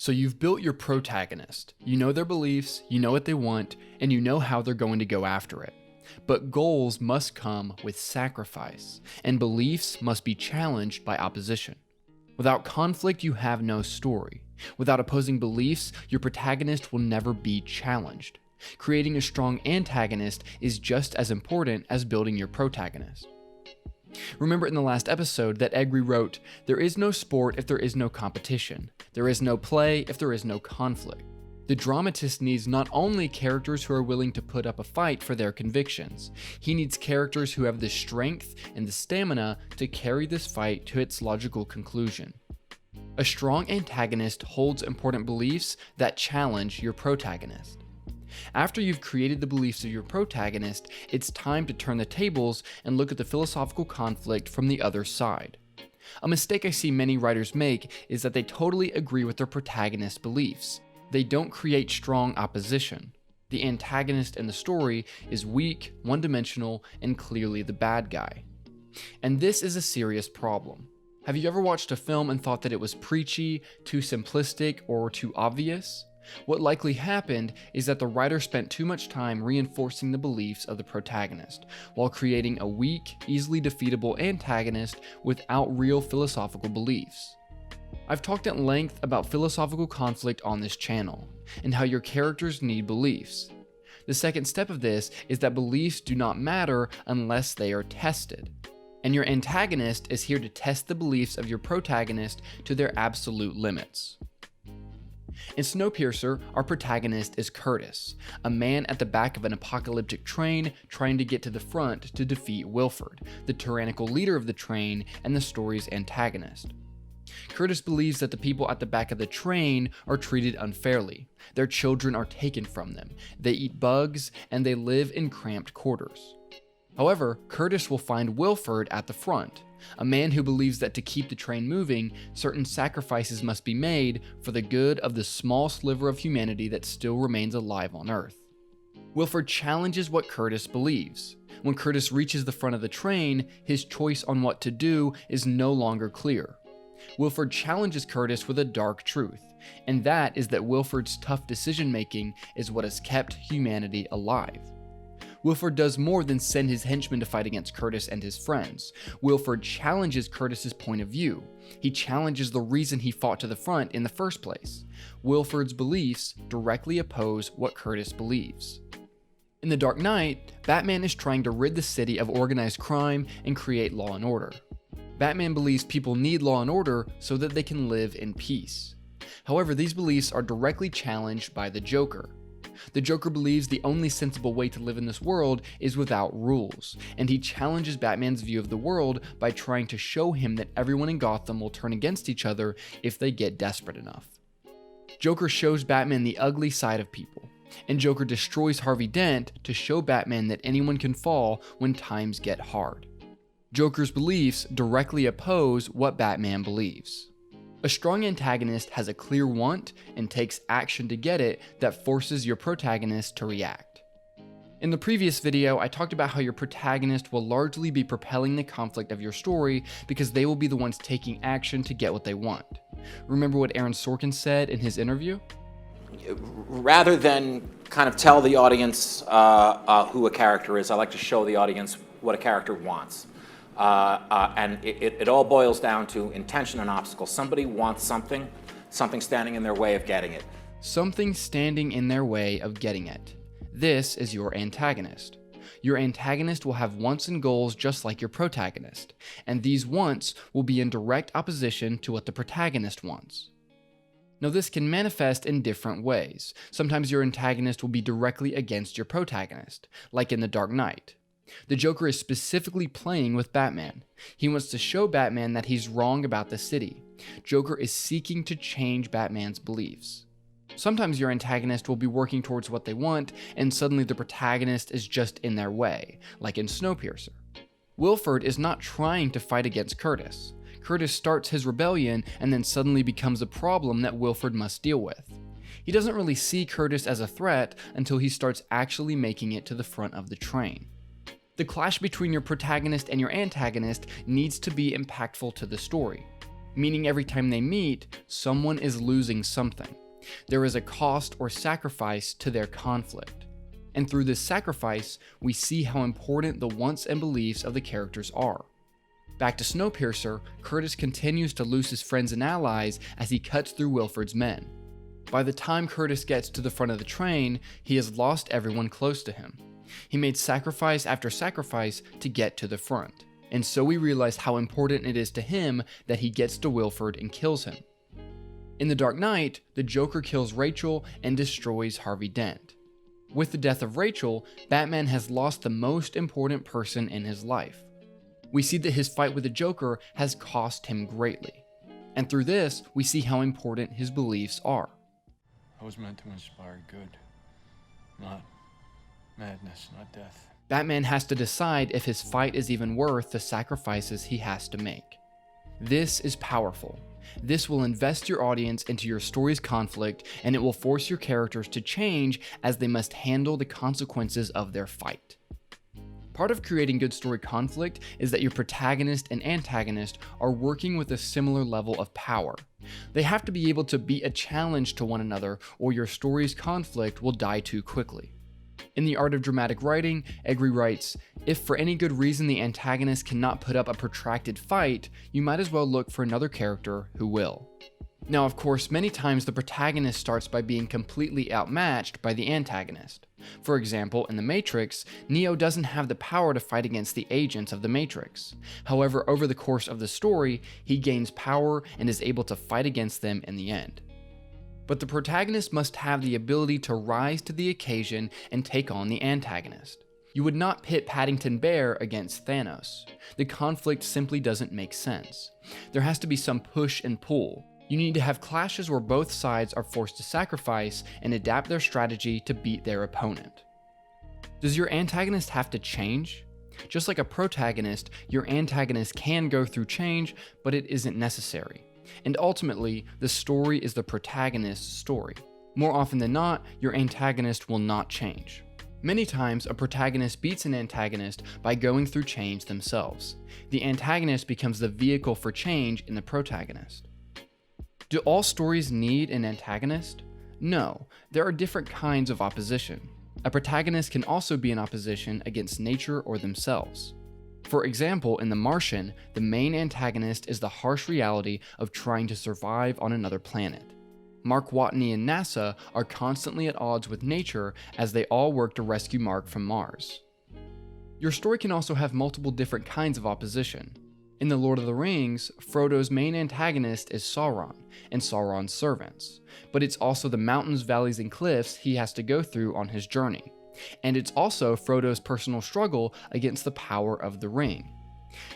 So you've built your protagonist. You know their beliefs, you know what they want, and you know how they're going to go after it. But goals must come with sacrifice, and beliefs must be challenged by opposition. Without conflict, you have no story. Without opposing beliefs, your protagonist will never be challenged. Creating a strong antagonist is just as important as building your protagonist. Remember in the last episode that Egri wrote, "There is no sport if there is no competition. There is no play if there is no conflict." The dramatist needs not only characters who are willing to put up a fight for their convictions, he needs characters who have the strength and the stamina to carry this fight to its logical conclusion. A strong antagonist holds important beliefs that challenge your protagonist. After you've created the beliefs of your protagonist, it's time to turn the tables and look at the philosophical conflict from the other side. A mistake I see many writers make is that they totally agree with their protagonist's beliefs. They don't create strong opposition. The antagonist in the story is weak, one-dimensional, and clearly the bad guy. And this is a serious problem. Have you ever watched a film and thought that it was preachy, too simplistic, or too obvious? What likely happened is that the writer spent too much time reinforcing the beliefs of the protagonist, while creating a weak, easily defeatable antagonist without real philosophical beliefs. I've talked at length about philosophical conflict on this channel, and how your characters need beliefs. The second step of this is that beliefs do not matter unless they are tested. And your antagonist is here to test the beliefs of your protagonist to their absolute limits. In Snowpiercer, our protagonist is Curtis, a man at the back of an apocalyptic train trying to get to the front to defeat Wilford, the tyrannical leader of the train and the story's antagonist. Curtis believes that the people at the back of the train are treated unfairly. Their children are taken from them, they eat bugs, and they live in cramped quarters. However, Curtis will find Wilford at the front, a man who believes that to keep the train moving, certain sacrifices must be made for the good of the small sliver of humanity that still remains alive on Earth. Wilford challenges what Curtis believes. When Curtis reaches the front of the train, his choice on what to do is no longer clear. Wilford challenges Curtis with a dark truth, and that is that Wilford's tough decision-making is what has kept humanity alive. Wilford does more than send his henchmen to fight against Curtis and his friends. Wilford challenges Curtis's point of view. He challenges the reason he fought to the front in the first place. Wilford's beliefs directly oppose what Curtis believes. In The Dark Knight, Batman is trying to rid the city of organized crime and create law and order. Batman believes people need law and order so that they can live in peace. However, these beliefs are directly challenged by the Joker. The Joker believes the only sensible way to live in this world is without rules, and he challenges Batman's view of the world by trying to show him that everyone in Gotham will turn against each other if they get desperate enough. Joker shows Batman the ugly side of people, and Joker destroys Harvey Dent to show Batman that anyone can fall when times get hard. Joker's beliefs directly oppose what Batman believes. A strong antagonist has a clear want and takes action to get it that forces your protagonist to react. In the previous video, I talked about how your protagonist will largely be propelling the conflict of your story because they will be the ones taking action to get what they want. Remember what Aaron Sorkin said in his interview? Rather than kind of tell the audience who a character is, I like to show the audience what a character wants. And it all boils down to intention and obstacle. Somebody wants something standing in their way of getting it. Something standing in their way of getting it. This is your antagonist. Your antagonist will have wants and goals just like your protagonist, and these wants will be in direct opposition to what the protagonist wants. Now, this can manifest in different ways. Sometimes your antagonist will be directly against your protagonist, like in The Dark Knight. The Joker is specifically playing with Batman. He wants to show Batman that he's wrong about the city. Joker is seeking to change Batman's beliefs. Sometimes your antagonist will be working towards what they want, and suddenly the protagonist is just in their way, like in Snowpiercer. Wilford is not trying to fight against Curtis. Curtis starts his rebellion and then suddenly becomes a problem that Wilford must deal with. He doesn't really see Curtis as a threat until he starts actually making it to the front of the train. The clash between your protagonist and your antagonist needs to be impactful to the story. meaning every time they meet, someone is losing something. There is a cost or sacrifice to their conflict. And through this sacrifice, we see how important the wants and beliefs of the characters are. Back to Snowpiercer, Curtis continues to lose his friends and allies as he cuts through Wilford's men. By the time Curtis gets to the front of the train, he has lost everyone close to him. He made sacrifice after sacrifice to get to the front, and so we realize how important it is to him that he gets to Wilford and kills him. In The Dark Knight, the Joker kills Rachel and destroys Harvey Dent. With the death of Rachel, Batman has lost the most important person in his life. We see that his fight with the Joker has cost him greatly. And through this, we see how important his beliefs are. I was meant to inspire good, not madness, not death. Batman has to decide if his fight is even worth the sacrifices he has to make. This is powerful. This will invest your audience into your story's conflict, and it will force your characters to change as they must handle the consequences of their fight. Part of creating good story conflict is that your protagonist and antagonist are working with a similar level of power. They have to be able to be a challenge to one another, or your story's conflict will die too quickly. In The Art of Dramatic Writing, Egri writes, "If for any good reason the antagonist cannot put up a protracted fight, you might as well look for another character who will." Now, of course, many times the protagonist starts by being completely outmatched by the antagonist. For example, in The Matrix, Neo doesn't have the power to fight against the agents of the Matrix. However, over the course of the story, he gains power and is able to fight against them in the end. But the protagonist must have the ability to rise to the occasion and take on the antagonist. You would not pit Paddington Bear against Thanos. The conflict simply doesn't make sense. There has to be some push and pull. You need to have clashes where both sides are forced to sacrifice and adapt their strategy to beat their opponent. Does your antagonist have to change? Just like a protagonist, your antagonist can go through change, but it isn't necessary. And ultimately, the story is the protagonist's story. More often than not, your antagonist will not change. Many times, a protagonist beats an antagonist by going through change themselves. The antagonist becomes the vehicle for change in the protagonist. Do all stories need an antagonist? No, there are different kinds of opposition. A protagonist can also be in opposition against nature or themselves. For example, in The Martian, the main antagonist is the harsh reality of trying to survive on another planet. Mark Watney and NASA are constantly at odds with nature as they all work to rescue Mark from Mars. Your story can also have multiple different kinds of opposition. In The Lord of the Rings, Frodo's main antagonist is Sauron and Sauron's servants, but it's also the mountains, valleys, and cliffs he has to go through on his journey. And it's also Frodo's personal struggle against the power of the ring.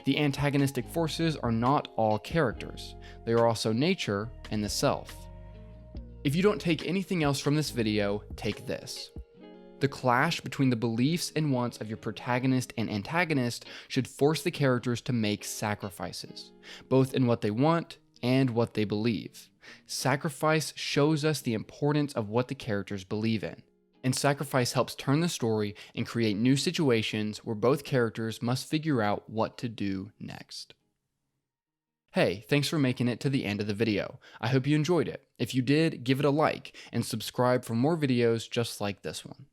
The antagonistic forces are not all characters. They are also nature and the self. If you don't take anything else from this video, take this. The clash between the beliefs and wants of your protagonist and antagonist should force the characters to make sacrifices, both in what they want and what they believe. Sacrifice shows us the importance of what the characters believe in, and sacrifice helps turn the story and create new situations where both characters must figure out what to do next. Hey, thanks for making it to the end of the video. I hope you enjoyed it. If you did, give it a like and subscribe for more videos just like this one.